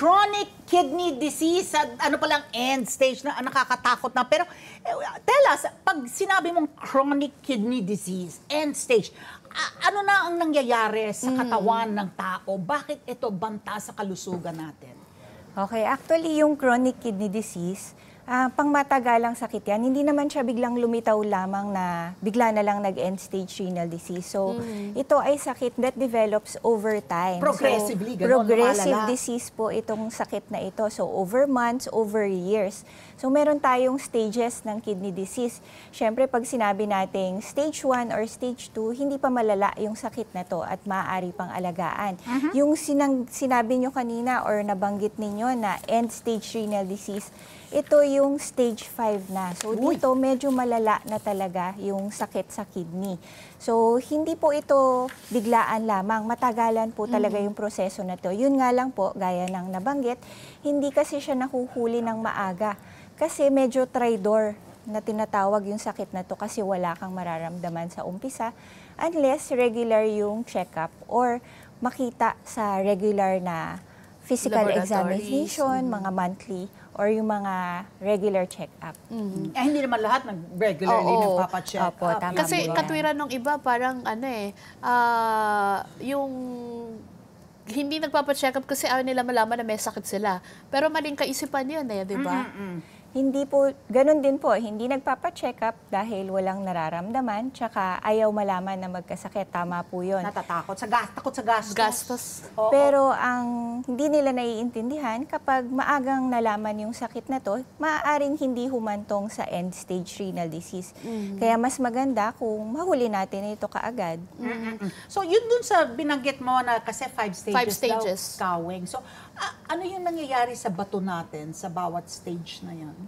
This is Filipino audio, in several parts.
chronic kidney disease, ano palang end stage na nakakatakot na. Pero tell us, pag sinabi mong chronic kidney disease, end stage, ano na ang nangyayari sa katawan ng tao? Bakit ito banta sa kalusugan natin? Okay, actually yung chronic kidney disease, pangmatagalang sakit yan. Hindi naman siya biglang lumitaw lamang na bigla na lang nag-end stage renal disease. So, ito ay sakit that develops over time. Progressively, so, progressive disease po itong sakit na ito. So, over months, over years. So, meron tayong stages ng kidney disease. Siyempre, pag sinabi nating stage 1 or stage 2, hindi pa malala yung sakit na to at maaari pang alagaan. Yung sinabi nyo kanina or nabanggit ninyo na end stage renal disease, ito yung stage 5 na. So, dito medyo malala na talaga yung sakit sa kidney. So, hindi po ito biglaan lamang. Matagalan po talaga yung proseso na to. Yun nga lang po, gaya ng nabanggit, hindi kasi siya nahuhuli ng maaga. Kasi medyo traitor na tinatawag yung sakit na to kasi wala kang mararamdaman sa umpisa unless regular yung check-up or makita sa regular na physical examination, mga monthly, or yung mga regular check-up. Hindi naman lahat regularly nagpapacheck up. Kasi katwiran ng iba, parang yung hindi nagpapacheck up kasi ayaw nila malaman na may sakit sila. Pero maling kaisipan yun di ba? Hindi po, ganun din po, hindi nagpapacheck up dahil walang nararamdaman, tsaka ayaw malaman na magkasakit. Tama po yun. Natatakot takot sa gastos. Pero ang hindi nila naiintindihan, kapag maagang nalaman yung sakit na to, maaaring hindi humantong sa end stage renal disease. Kaya mas maganda kung mahuli natin ito kaagad. So yun dun sa binanggit mo na kasi 5 stages daw kawing. So ano yung nangyayari sa bato natin sa bawat stage na yan?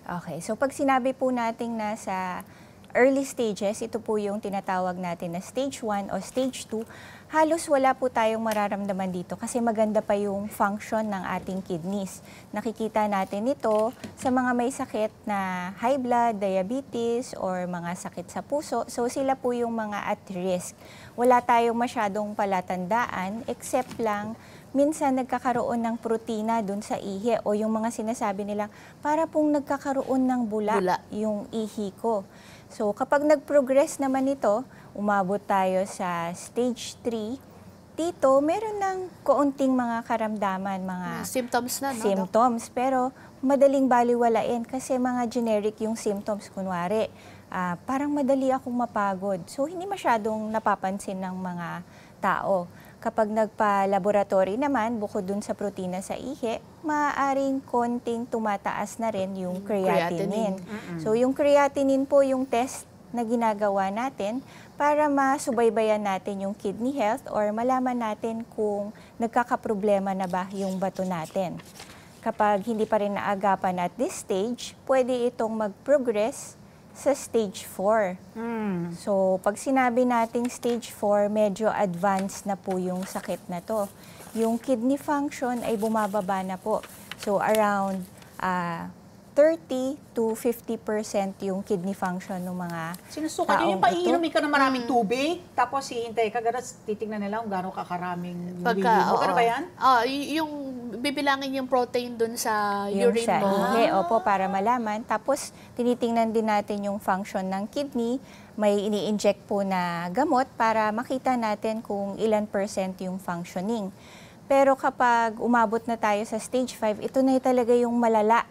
Okay, so pag sinabi po natin na sa early stages, ito po yung tinatawag natin na stage 1 o stage 2, halos wala po tayong mararamdaman dito kasi maganda pa yung function ng ating kidneys. Nakikita natin ito sa mga may sakit na high blood, diabetes, or mga sakit sa puso. So sila po yung mga at risk. Wala tayong masyadong palatandaan except lang minsan nagkakaroon ng protina dun sa ihi o yung mga sinasabi nilang para pong nagkakaroon ng bula. Yung ihi ko. So kapag nag-progress naman ito, umabot tayo sa stage 3, dito meron ng kaunting mga karamdaman, mga symptoms na, symptoms, pero madaling baliwalain kasi mga generic yung symptoms. Kunwari, parang madali akong mapagod. So hindi masyadong napapansin ng mga tao. Kapag nagpa-laboratory naman, bukod dun sa protina sa ihi, maaaring konting tumataas na rin yung creatinine. So yung creatinine po yung test na ginagawa natin para masubaybayan natin yung kidney health or malaman natin kung nagkakaproblema na ba yung bato natin. Kapag hindi pa rin naagapan at this stage, pwede itong mag-progress sa stage 4. So, pag sinabi nating stage 4, medyo advanced na po yung sakit na to. Yung kidney function ay bumababa na po. So, around 30 to 50% yung kidney function ng mga sinusukat yun yung paiinumin ka ng maraming tubig, tapos hihintay ka, ganas titignan nila kung gano'ng kakaraming ano ba yan? Yung bibilangin yung protein dun sa urine mo. Opo, para malaman. Tapos, tinitingnan din natin yung function ng kidney. May ini-inject po na gamot para makita natin kung ilan % yung functioning. Pero kapag umabot na tayo sa stage 5, ito na talaga yung malala.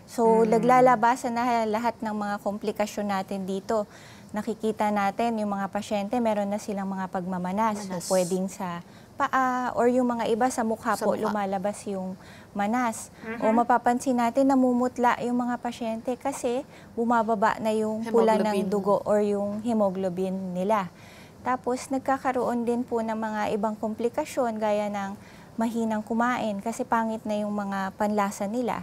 So, naglalabasan na lahat ng mga komplikasyon natin dito. Nakikita natin yung mga pasyente, meron na silang mga pagmamanas. So, pwedeng sa paa or yung mga iba sa mukha po, lumalabas yung manas. O mapapansin natin, namumutla yung mga pasyente kasi bumababa na yung pula ng dugo or yung hemoglobin nila. Tapos, nagkakaroon din po ng mga ibang komplikasyon gaya ng mahinang kumain kasi pangit na yung mga panlasa nila.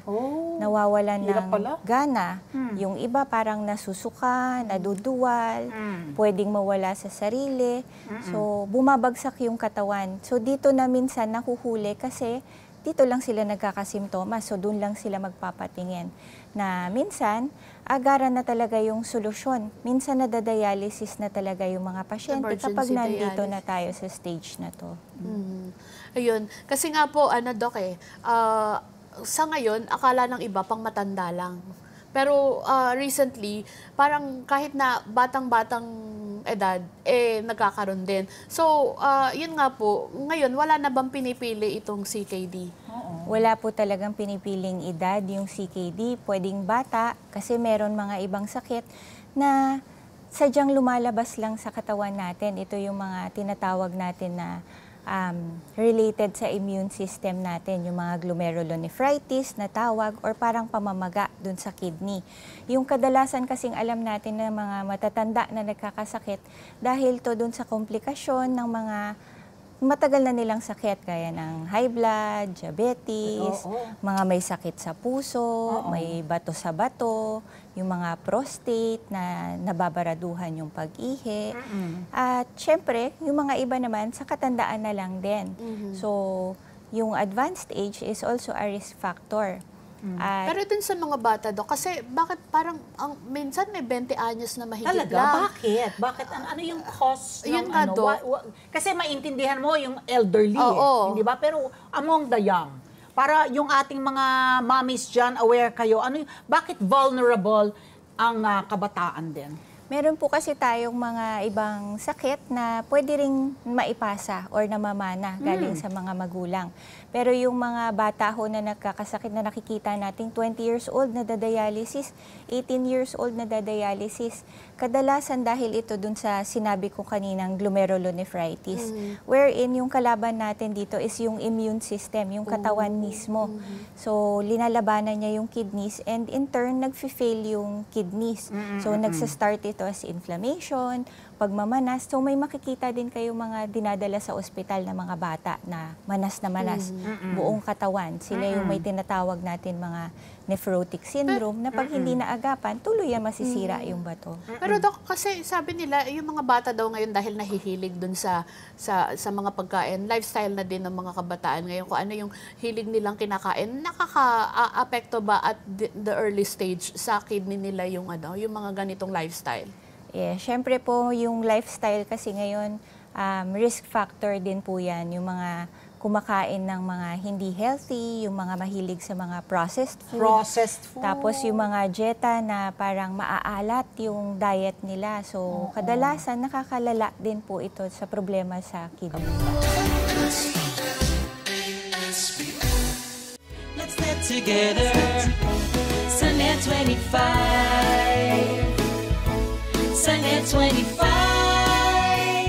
Nawawalan ng gana. Yung iba parang nasusuka, naduduwal, pwedeng mawala sa sarili. So, bumabagsak yung katawan. So, dito na minsan nahuhuli kasi dito lang sila nagkakasimptoma. So, doon lang sila magpapatingin. Na minsan, agaran na talaga yung solusyon. Minsan nadadialysis na talaga yung mga pasyente kapag Emergency nandito dialysis. na tayo sa stage na to. Ayun. Kasi nga po, Doc sa ngayon, akala ng iba pang matanda lang. Pero recently, parang kahit na batang-batang edad, nagkakaroon din. So, yun nga po, ngayon, wala na bang pinipili itong CKD? Wala po talagang pinipiling edad yung CKD. Pwedeng bata kasi meron mga ibang sakit na sadyang lumalabas lang sa katawan natin. Ito yung mga tinatawag natin na related sa immune system natin, yung mga glomerulonephritis na tawag or parang pamamaga dun sa kidney. Yung kadalasan kasing alam natin na mga matatanda na nagkakasakit dahil to dun sa komplikasyon ng mga matagal na nilang sakit gaya ng high blood, diabetes, mga may sakit sa puso, may bato sa bato, yung mga prostate na nababaraduhan yung pag-ihi. At syempre, yung mga iba naman sa katandaan na lang din. So, yung advanced age is also a risk factor. At Pero dun sa mga bata, Doc, kasi bakit parang minsan may 20 anyos na mahigit Talaga? lang. Bakit? Bakit? Ano yung cause Yun ng nga, ano? Doc. Kasi maintindihan mo yung elderly, Oo. hindi ba? Pero among the young, para yung ating mga mommies dyan, aware kayo, bakit vulnerable ang kabataan din? meron po kasi tayong mga ibang sakit na pwede ring maipasa or namamana galing sa mga magulang. Pero yung mga bata ho na nagkakasakit na nakikita nating 20 years old na dadialysis, 18 years old na dadialysis, kadalasan dahil ito dun sa sinabi ko kaninang glomerulonephritis, wherein yung kalaban natin dito is yung immune system, yung katawan mismo. So, linalabanan niya yung kidneys and in turn, nag-fail yung kidneys. So, nagsa-start ito as inflammation, pagmamanas. So, may makikita din kayo mga dinadala sa ospital na mga bata na manas na manas, buong katawan. Sila yung may tinatawag natin mga nephrotic syndrome na pag hindi naagapan, tuluyan masisira yung bato. Pero Doc, kasi sabi nila, yung mga bata daw ngayon dahil nahihilig dun sa mga pagkain, lifestyle na din ng mga kabataan ngayon, kung ano yung hilig nilang kinakain, nakaka-apekto ba at the early stage sa kidney nila yung mga ganitong lifestyle? Yeah, syempre po yung lifestyle kasi ngayon, risk factor din po yan. Yung mga kumakain ng mga hindi healthy, yung mga mahilig sa mga processed food. Tapos yung mga dieta na parang maaalat yung diet nila. So kadalasan nakakalala din po ito sa problema sa kidney. Let's get together. Sunday 25. Sunday 25.